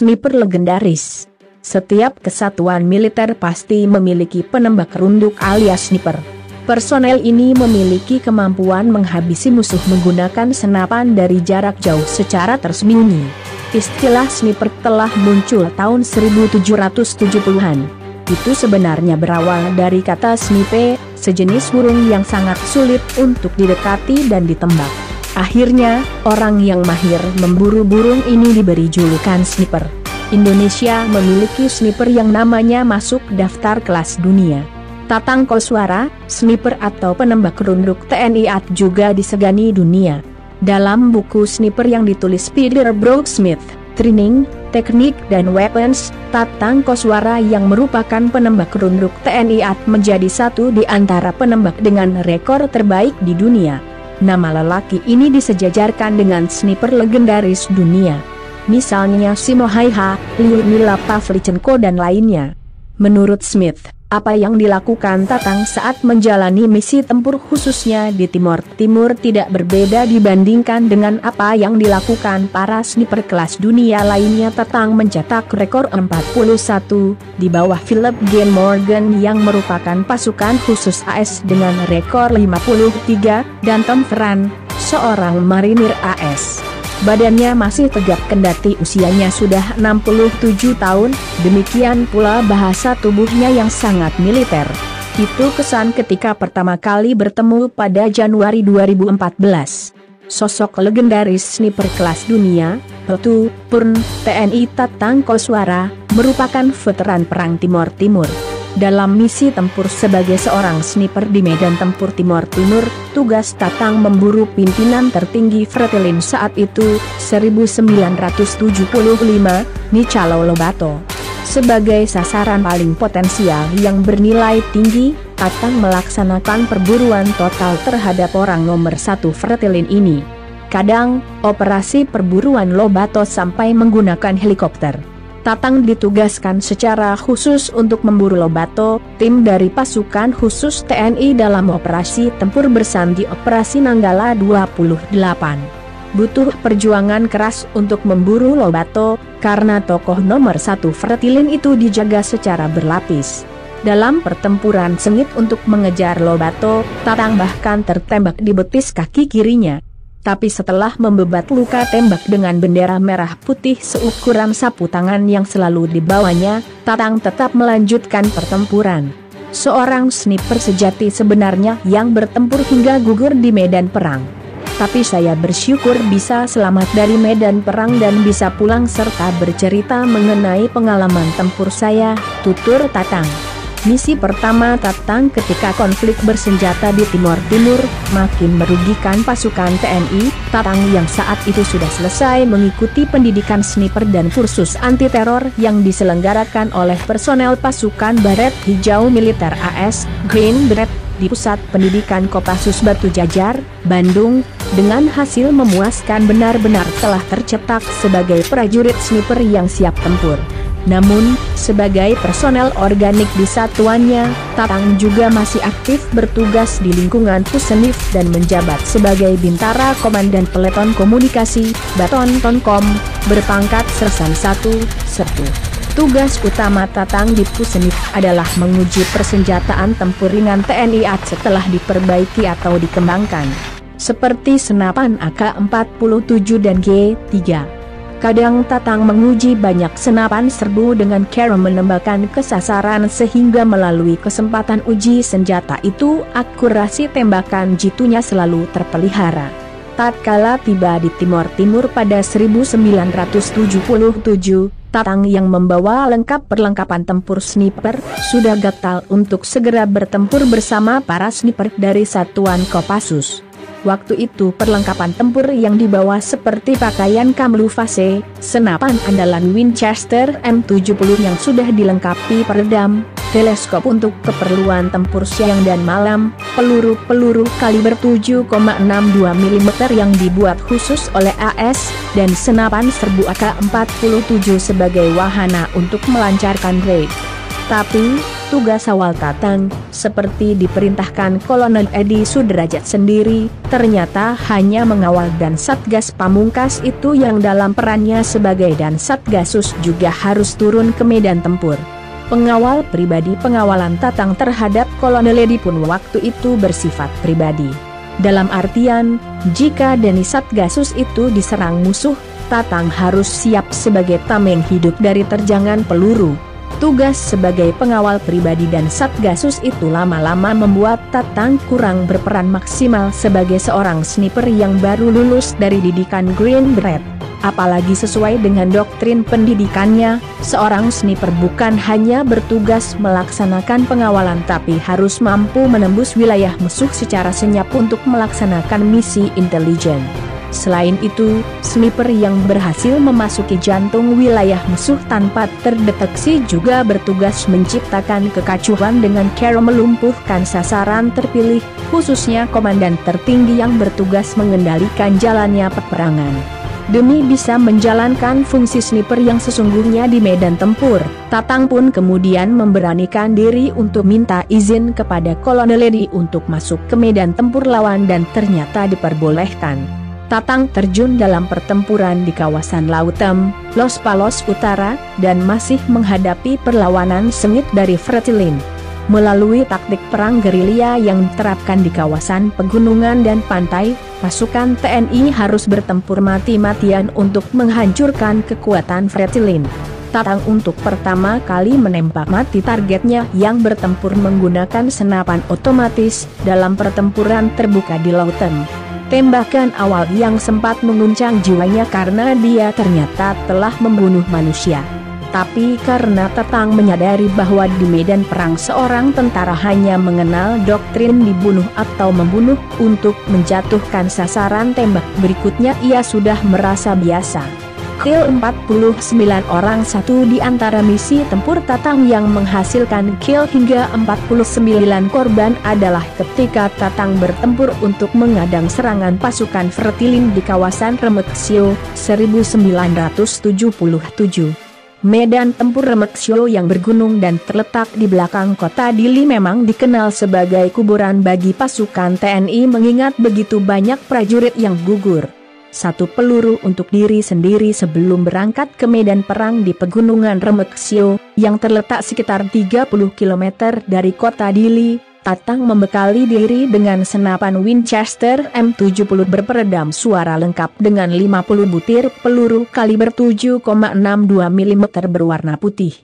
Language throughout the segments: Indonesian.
sniper legendaris. Setiap kesatuan militer pasti memiliki penembak runduk alias sniper. Personel ini memiliki kemampuan menghabisi musuh menggunakan senapan dari jarak jauh secara tersembunyi. Istilah sniper telah muncul tahun 1770-an. Itu sebenarnya berawal dari kata snipe, sejenis burung yang sangat sulit untuk didekati dan ditembak. Akhirnya, orang yang mahir memburu burung ini diberi julukan sniper. Indonesia memiliki sniper yang namanya masuk daftar kelas dunia. Tatang Koswara, sniper atau penembak runduk TNI AT juga disegani dunia. Dalam buku sniper yang ditulis Peter Brooksmith, Training, Teknik dan Weapons, Tatang Koswara yang merupakan penembak runduk TNI AT menjadi satu di antara penembak dengan rekor terbaik di dunia. Nama lelaki ini disejajarkan dengan sniper legendaris dunia. Misalnya Simo Haiha, Lyudmila Pavlichenko dan lainnya. Menurut Smith, apa yang dilakukan Tatang saat menjalani misi tempur khususnya di Timor Timur tidak berbeda dibandingkan dengan apa yang dilakukan para sniper kelas dunia lainnya. Tatang mencetak rekor 41, di bawah Philip G. Morgan yang merupakan pasukan khusus AS dengan rekor 53, dan Tom Ferran, seorang marinir AS. Badannya masih tegap kendati usianya sudah 67 tahun, demikian pula bahasa tubuhnya yang sangat militer. Itu kesan ketika pertama kali bertemu pada Januari 2014. Sosok legendaris sniper kelas dunia, Peltu Purn TNI Tatang Koswara, merupakan veteran Perang Timor Timur. Dalam misi tempur sebagai seorang sniper di medan tempur Timor Timur, tugas Tatang memburu pimpinan tertinggi Fretilin saat itu, 1975, Nichalo Lobato. Sebagai sasaran paling potensial yang bernilai tinggi, Tatang melaksanakan perburuan total terhadap orang nomor 1 Fretilin ini. Kadang, operasi perburuan Lobato sampai menggunakan helikopter. Tatang ditugaskan secara khusus untuk memburu Lobato. Tim dari pasukan khusus TNI dalam operasi tempur bersandi Operasi Nanggala 28. Butuh perjuangan keras untuk memburu Lobato, karena tokoh nomor 1 Fretilin itu dijaga secara berlapis. Dalam pertempuran sengit untuk mengejar Lobato, Tatang bahkan tertembak di betis kaki kirinya. Tapi setelah membebat luka tembak dengan bendera merah putih seukuran sapu tangan yang selalu dibawanya, Tatang tetap melanjutkan pertempuran. Seorang sniper sejati sebenarnya yang bertempur hingga gugur di medan perang. Tapi saya bersyukur bisa selamat dari medan perang dan bisa pulang serta bercerita mengenai pengalaman tempur saya, tutur Tatang. Misi pertama Tatang ketika konflik bersenjata di Timor Timur makin merugikan pasukan TNI. Tatang yang saat itu sudah selesai mengikuti pendidikan sniper dan kursus anti-teror yang diselenggarakan oleh personel pasukan Baret Hijau Militer AS, Green Beret, di Pusat Pendidikan Kopassus Batu Jajar, Bandung, dengan hasil memuaskan benar-benar telah tercetak sebagai prajurit sniper yang siap tempur. Namun, sebagai personel organik di satuannya, Tatang juga masih aktif bertugas di lingkungan Pusenif dan menjabat sebagai Bintara Komandan Peleton Komunikasi, Baton Tonkom, berpangkat Sersan 1, Sertu. Tugas utama Tatang di Pusenif adalah menguji persenjataan tempur ringan TNI AT setelah diperbaiki atau dikembangkan, seperti senapan AK-47 dan G3. Kadang Tatang menguji banyak senapan serbu dengan cara menembakkan ke sasaran sehingga melalui kesempatan uji senjata itu akurasi tembakan jitunya selalu terpelihara. Tatkala tiba di Timor Timur pada 1977, Tatang yang membawa lengkap perlengkapan tempur sniper sudah gatal untuk segera bertempur bersama para sniper dari satuan Kopassus. Waktu itu perlengkapan tempur yang dibawa seperti pakaian kamuflase, senapan andalan Winchester M70 yang sudah dilengkapi peredam, teleskop untuk keperluan tempur siang dan malam, peluru-peluru kaliber 7,62 mm yang dibuat khusus oleh AS, dan senapan serbu AK-47 sebagai wahana untuk melancarkan raid. Tapi, tugas awal Tatang, seperti diperintahkan Kolonel Edi Sudrajat sendiri, ternyata hanya mengawal dan Satgas Pamungkas itu yang dalam perannya sebagai dan Satgasus juga harus turun ke medan tempur. Pengawal pribadi pengawalan Tatang terhadap Kolonel Edi pun waktu itu bersifat pribadi. Dalam artian, jika Deni Satgasus itu diserang musuh, Tatang harus siap sebagai tameng hidup dari terjangan peluru. Tugas sebagai pengawal pribadi dan Satgasus itu lama-lama membuat Tatang kurang berperan maksimal sebagai seorang sniper yang baru lulus dari didikan Green Beret. Apalagi sesuai dengan doktrin pendidikannya, seorang sniper bukan hanya bertugas melaksanakan pengawalan tapi harus mampu menembus wilayah musuh secara senyap untuk melaksanakan misi intelijen. Selain itu, sniper yang berhasil memasuki jantung wilayah musuh tanpa terdeteksi juga bertugas menciptakan kekacauan dengan cara melumpuhkan sasaran terpilih, khususnya komandan tertinggi yang bertugas mengendalikan jalannya peperangan. Demi bisa menjalankan fungsi sniper yang sesungguhnya di medan tempur, Tatang pun kemudian memberanikan diri untuk minta izin kepada Kolonel Edi untuk masuk ke medan tempur lawan dan ternyata diperbolehkan. Tatang terjun dalam pertempuran di kawasan Lautem, Los Palos Utara, dan masih menghadapi perlawanan sengit dari Fretilin. Melalui taktik perang gerilya yang diterapkan di kawasan pegunungan dan pantai, pasukan TNI harus bertempur mati-matian untuk menghancurkan kekuatan Fretilin. Tatang untuk pertama kali menembak mati targetnya yang bertempur menggunakan senapan otomatis dalam pertempuran terbuka di Lautem. Tembakan awal yang sempat menguncang jiwanya karena dia ternyata telah membunuh manusia. Tapi karena Tatang menyadari bahwa di medan perang seorang tentara hanya mengenal doktrin dibunuh atau membunuh, untuk menjatuhkan sasaran tembak berikutnya ia sudah merasa biasa. Kill 49 orang. Satu di antara misi tempur Tatang yang menghasilkan kill hingga 49 korban adalah ketika Tatang bertempur untuk mengadang serangan pasukan Fretilin di kawasan Remeksio, 1977. Medan tempur Remeksio yang bergunung dan terletak di belakang kota Dili memang dikenal sebagai kuburan bagi pasukan TNI mengingat begitu banyak prajurit yang gugur. Satu peluru untuk diri sendiri sebelum berangkat ke medan perang di pegunungan Remeksio, yang terletak sekitar 30 km dari kota Dili, Tatang membekali diri dengan senapan Winchester M70 berperedam suara lengkap dengan 50 butir peluru kaliber 7,62 mm berwarna putih.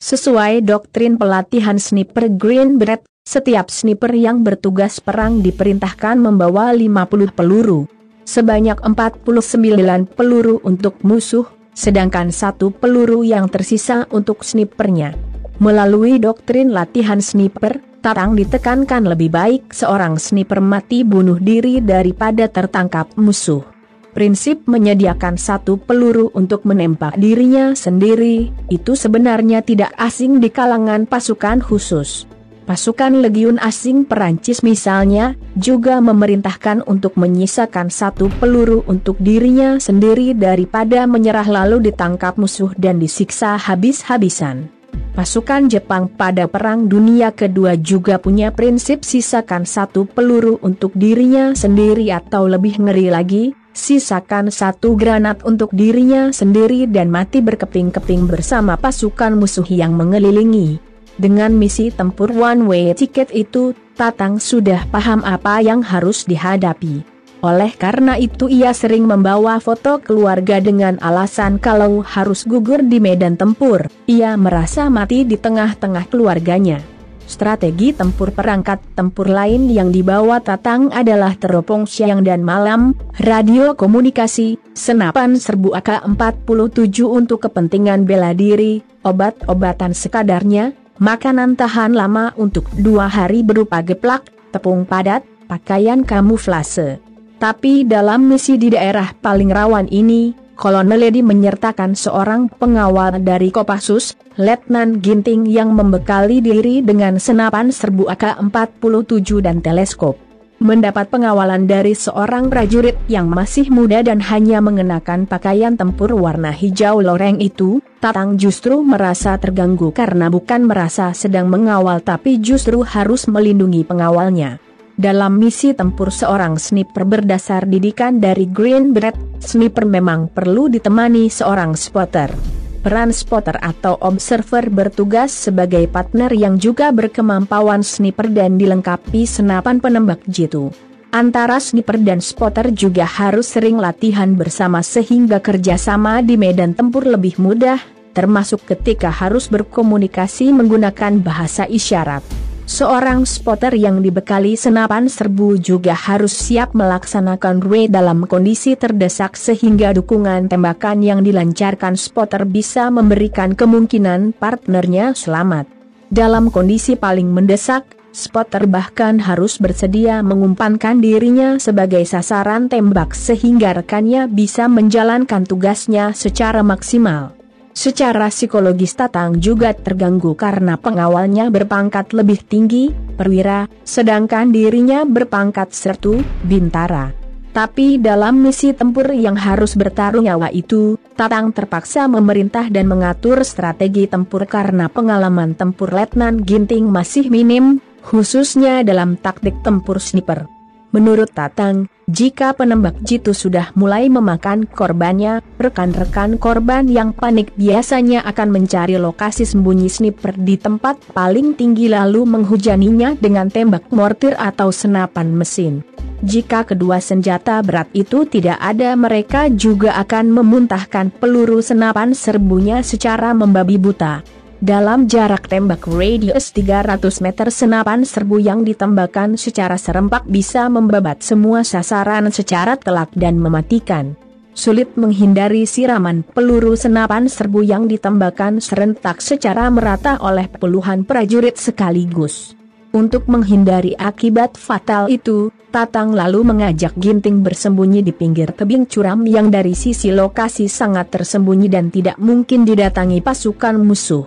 Sesuai doktrin pelatihan sniper Green Beret, setiap sniper yang bertugas perang diperintahkan membawa 50 peluru. Sebanyak 49 peluru untuk musuh, sedangkan satu peluru yang tersisa untuk snipernya. Melalui doktrin latihan sniper, Tatang ditekankan lebih baik seorang sniper mati bunuh diri daripada tertangkap musuh. Prinsip menyediakan satu peluru untuk menembak dirinya sendiri, itu sebenarnya tidak asing di kalangan pasukan khusus. Pasukan legiun asing Perancis misalnya, juga memerintahkan untuk menyisakan satu peluru untuk dirinya sendiri daripada menyerah lalu ditangkap musuh dan disiksa habis-habisan. Pasukan Jepang pada Perang Dunia Kedua juga punya prinsip sisakan satu peluru untuk dirinya sendiri atau lebih ngeri lagi, sisakan satu granat untuk dirinya sendiri dan mati berkeping-keping bersama pasukan musuh yang mengelilingi. Dengan misi tempur one way ticket itu, Tatang sudah paham apa yang harus dihadapi. Oleh karena itu ia sering membawa foto keluarga dengan alasan kalau harus gugur di medan tempur, ia merasa mati di tengah-tengah keluarganya. Strategi tempur perangkat tempur lain yang dibawa Tatang adalah teropong siang dan malam, radio komunikasi, senapan serbu AK-47 untuk kepentingan bela diri, obat-obatan sekadarnya, makanan tahan lama untuk 2 hari berupa geplak, tepung padat, pakaian kamuflase. Tapi dalam misi di daerah paling rawan ini, Kolonel Edi menyertakan seorang pengawal dari Kopassus, Letnan Ginting yang membekali diri dengan senapan serbu AK-47 dan teleskop. Mendapat pengawalan dari seorang prajurit yang masih muda dan hanya mengenakan pakaian tempur warna hijau loreng itu, Tatang justru merasa terganggu karena bukan merasa sedang mengawal tapi justru harus melindungi pengawalnya. Dalam misi tempur seorang sniper berdasar didikan dari Green Beret, sniper memang perlu ditemani seorang spotter. Peran spotter atau observer bertugas sebagai partner yang juga berkemampuan sniper dan dilengkapi senapan penembak jitu. Antara sniper dan spotter juga harus sering latihan bersama sehingga kerjasama di medan tempur lebih mudah, termasuk ketika harus berkomunikasi menggunakan bahasa isyarat. Seorang spotter yang dibekali senapan serbu juga harus siap melaksanakan raid dalam kondisi terdesak sehingga dukungan tembakan yang dilancarkan spotter bisa memberikan kemungkinan partnernya selamat. Dalam kondisi paling mendesak, spotter bahkan harus bersedia mengumpankan dirinya sebagai sasaran tembak sehingga rekannya bisa menjalankan tugasnya secara maksimal. Secara psikologis Tatang juga terganggu karena pengawalnya berpangkat lebih tinggi, perwira, sedangkan dirinya berpangkat sertu, bintara. Tapi dalam misi tempur yang harus bertaruh nyawa itu, Tatang terpaksa memerintah dan mengatur strategi tempur karena pengalaman tempur Letnan Ginting masih minim, khususnya dalam taktik tempur sniper. Menurut Tatang, jika penembak jitu sudah mulai memakan korbannya, rekan-rekan korban yang panik biasanya akan mencari lokasi sembunyi sniper di tempat paling tinggi lalu menghujaninya dengan tembak mortir atau senapan mesin. Jika kedua senjata berat itu tidak ada, mereka juga akan memuntahkan peluru senapan serbunya secara membabi buta. Dalam jarak tembak radius 300 meter, senapan serbu yang ditembakkan secara serempak bisa membabat semua sasaran secara telak dan mematikan. Sulit menghindari siraman peluru senapan serbu yang ditembakkan serentak secara merata oleh puluhan prajurit sekaligus. Untuk menghindari akibat fatal itu, Tatang lalu mengajak Ginting bersembunyi di pinggir tebing curam yang dari sisi lokasi sangat tersembunyi dan tidak mungkin didatangi pasukan musuh.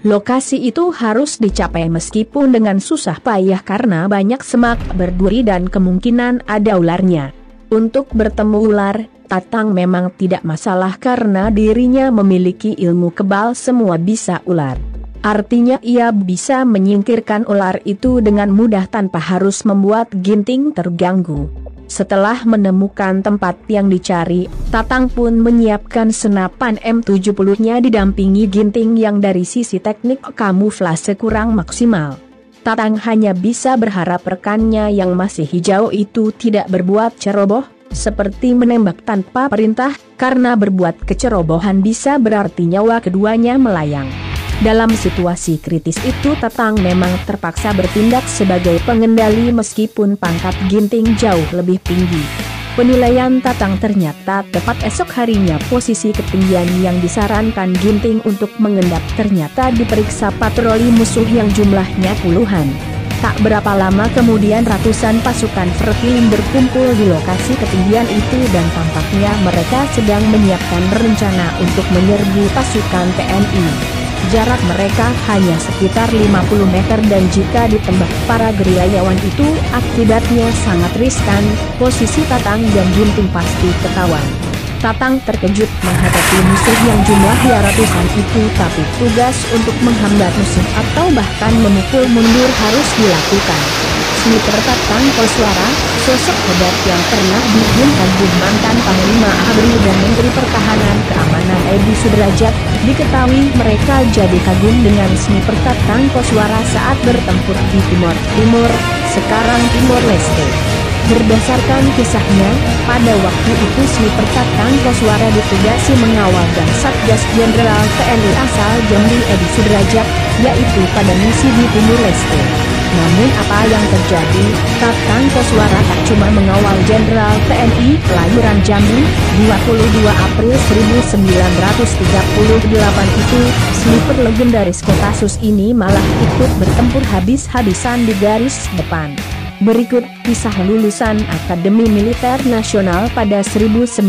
Lokasi itu harus dicapai meskipun dengan susah payah karena banyak semak berduri dan kemungkinan ada ularnya. Untuk bertemu ular, Tatang memang tidak masalah karena dirinya memiliki ilmu kebal semua bisa ular. Artinya ia bisa menyingkirkan ular itu dengan mudah tanpa harus membuat Ginting terganggu. Setelah menemukan tempat yang dicari, Tatang pun menyiapkan senapan M70-nya didampingi Ginting yang dari sisi teknik kamuflase kurang maksimal. Tatang hanya bisa berharap rekannya yang masih hijau itu tidak berbuat ceroboh, seperti menembak tanpa perintah, karena berbuat kecerobohan bisa berarti nyawa keduanya melayang. Dalam situasi kritis itu Tatang memang terpaksa bertindak sebagai pengendali meskipun pangkat Ginting jauh lebih tinggi. Penilaian Tatang ternyata tepat. Esok harinya posisi ketinggian yang disarankan Ginting untuk mengendap ternyata diperiksa patroli musuh yang jumlahnya puluhan. Tak berapa lama kemudian ratusan pasukan Vertilim berkumpul di lokasi ketinggian itu dan tampaknya mereka sedang menyiapkan rencana untuk menyerbu pasukan TNI. Jarak mereka hanya sekitar 50 meter dan jika ditembak para gerilyawan itu akibatnya sangat riskan, posisi Tatang dan Ginting pasti ketahuan. Tatang terkejut menghadapi musuh yang jumlahnya ratusan itu, tapi tugas untuk menghambat musuh atau bahkan memukul mundur harus dilakukan. Sniper Tatang Koswara, sosok hebat yang pernah digung-kagum mantan Panglima ABRI dan Menteri Pertahanan Keamanan Edi Sudrajat, diketahui mereka jadi kagum dengan sniper Tatang Koswara saat bertempur di Timor Timur, sekarang Timor Leste. Berdasarkan kisahnya, pada waktu itu sniper Tatang Koswara ditugasi mengawal dan Satgas Jenderal TNI asal Jambi Edi Sudrajat, yaitu pada misi di Timor Leste. Namun apa yang terjadi, Tatang Koswara tak cuma mengawal Jenderal TNI kelahiran Jambi, 22 April 1938 itu, sniper legendaris Kopassus ini malah ikut bertempur habis-habisan di garis depan. Berikut kisah lulusan Akademi Militer Nasional pada 1960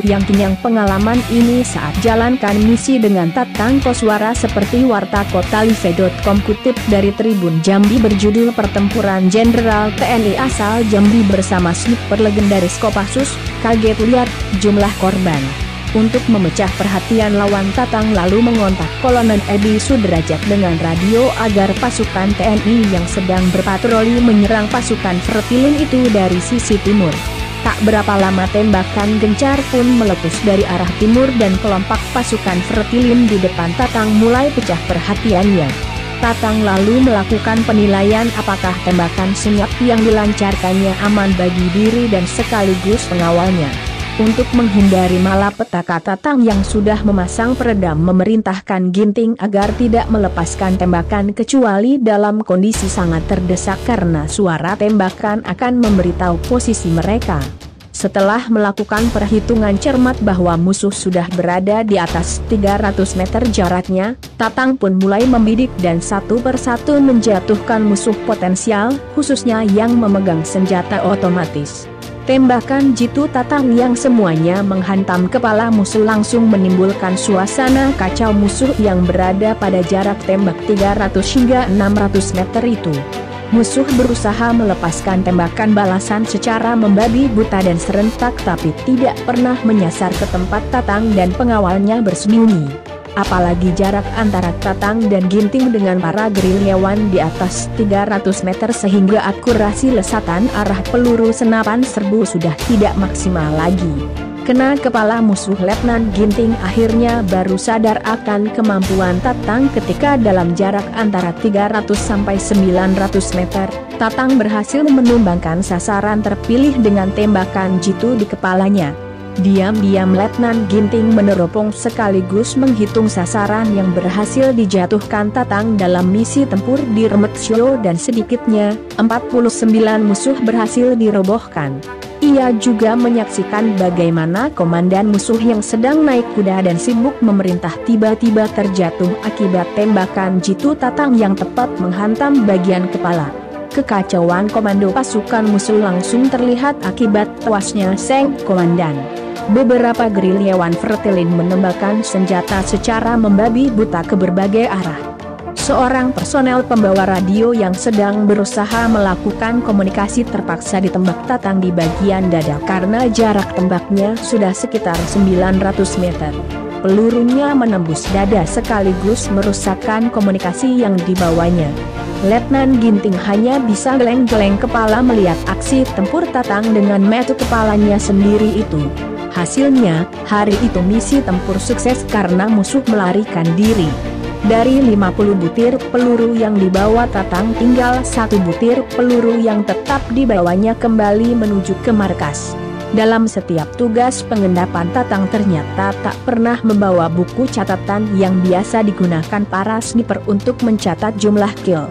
yang kenyang pengalaman ini saat jalankan misi dengan Tatang Koswara seperti warta kotalive.com kutip dari Tribun Jambi berjudul Pertempuran Jenderal TNI asal Jambi bersama sniper legendaris Kopassus, kaget lihat jumlah korban. Untuk memecah perhatian lawan Tatang lalu mengontak Kolonel Edi Sudrajat dengan radio agar pasukan TNI yang sedang berpatroli menyerang pasukan Vertilin itu dari sisi timur. Tak berapa lama tembakan gencar pun meletus dari arah timur dan kelompok pasukan Vertilin di depan Tatang mulai pecah perhatiannya. Tatang lalu melakukan penilaian apakah tembakan senyap yang dilancarkannya aman bagi diri dan sekaligus pengawalnya. Untuk menghindari malapetaka, Tatang yang sudah memasang peredam memerintahkan Ginting agar tidak melepaskan tembakan kecuali dalam kondisi sangat terdesak karena suara tembakan akan memberitahu posisi mereka. Setelah melakukan perhitungan cermat bahwa musuh sudah berada di atas 300 meter jaraknya, Tatang pun mulai membidik dan satu persatu menjatuhkan musuh potensial, khususnya yang memegang senjata otomatis. Tembakan jitu Tatang yang semuanya menghantam kepala musuh langsung menimbulkan suasana kacau. Musuh yang berada pada jarak tembak 300 hingga 600 meter itu. Musuh berusaha melepaskan tembakan balasan secara membabi buta dan serentak tapi tidak pernah menyasar ke tempat Tatang dan pengawalnya bersembunyi. Apalagi jarak antara Tatang dan Ginting dengan para gerilyawan di atas 300 meter sehingga akurasi lesatan arah peluru senapan serbu sudah tidak maksimal lagi. Kena kepala musuh, Letnan Ginting akhirnya baru sadar akan kemampuan Tatang ketika dalam jarak antara 300 sampai 900 meter, Tatang berhasil menumbangkan sasaran terpilih dengan tembakan jitu di kepalanya. Diam-diam Letnan Ginting meneropong sekaligus menghitung sasaran yang berhasil dijatuhkan Tatang dalam misi tempur di Remetsyo dan sedikitnya 49 musuh berhasil dirobohkan. Ia juga menyaksikan bagaimana komandan musuh yang sedang naik kuda dan sibuk memerintah tiba-tiba terjatuh akibat tembakan jitu Tatang yang tepat menghantam bagian kepala. Kekacauan komando pasukan musuh langsung terlihat akibat tewasnya sang komandan. Beberapa gerilyawan Vertilin menembakkan senjata secara membabi buta ke berbagai arah. Seorang personel pembawa radio yang sedang berusaha melakukan komunikasi terpaksa ditembak Tatang di bagian dada karena jarak tembaknya sudah sekitar 900 meter. Pelurunya menembus dada sekaligus merusakkan komunikasi yang dibawanya. Letnan Ginting hanya bisa geleng-geleng kepala melihat aksi tempur Tatang dengan metu kepalanya sendiri itu. Hasilnya, hari itu misi tempur sukses karena musuh melarikan diri. Dari 50 butir peluru yang dibawa Tatang tinggal 1 butir peluru yang tetap dibawanya kembali menuju ke markas. Dalam setiap tugas pengendapan Tatang ternyata tak pernah membawa buku catatan yang biasa digunakan para sniper untuk mencatat jumlah kill.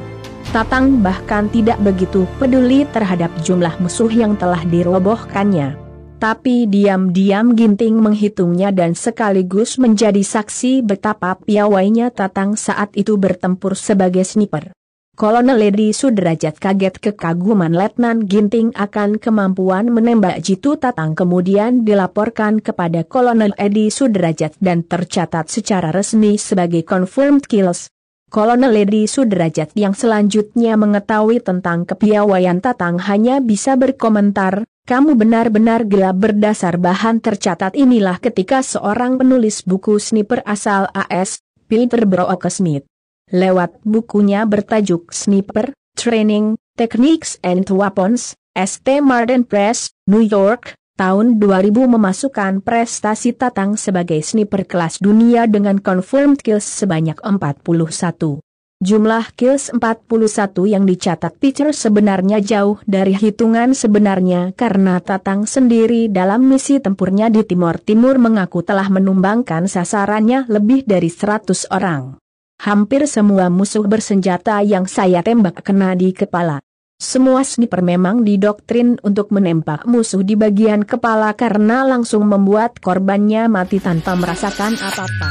Tatang bahkan tidak begitu peduli terhadap jumlah musuh yang telah dirobohkannya. Tapi diam-diam Ginting menghitungnya dan sekaligus menjadi saksi betapa piawainya Tatang saat itu bertempur sebagai sniper. Kolonel Edi Sudrajat kaget kekaguman Letnan Ginting akan kemampuan menembak jitu Tatang kemudian dilaporkan kepada Kolonel Edi Sudrajat dan tercatat secara resmi sebagai confirmed kills. Kolonel Edi Sudrajat yang selanjutnya mengetahui tentang kepiawaian Tatang hanya bisa berkomentar, "Kamu benar-benar gila." Berdasar bahan tercatat inilah ketika seorang penulis buku sniper asal AS, Peter Brook-Smith, lewat bukunya bertajuk Sniper, Training, Techniques and Weapons, St. Martin Press, New York, tahun 2000 memasukkan prestasi Tatang sebagai sniper kelas dunia dengan confirmed kills sebanyak 41. Jumlah kills 41 yang dicatat Peter sebenarnya jauh dari hitungan sebenarnya karena Tatang sendiri dalam misi tempurnya di Timor Timur mengaku telah menumbangkan sasarannya lebih dari 100 orang. Hampir semua musuh bersenjata yang saya tembak kena di kepala. Semua sniper memang didoktrin untuk menembak musuh di bagian kepala karena langsung membuat korbannya mati tanpa merasakan apa-apa.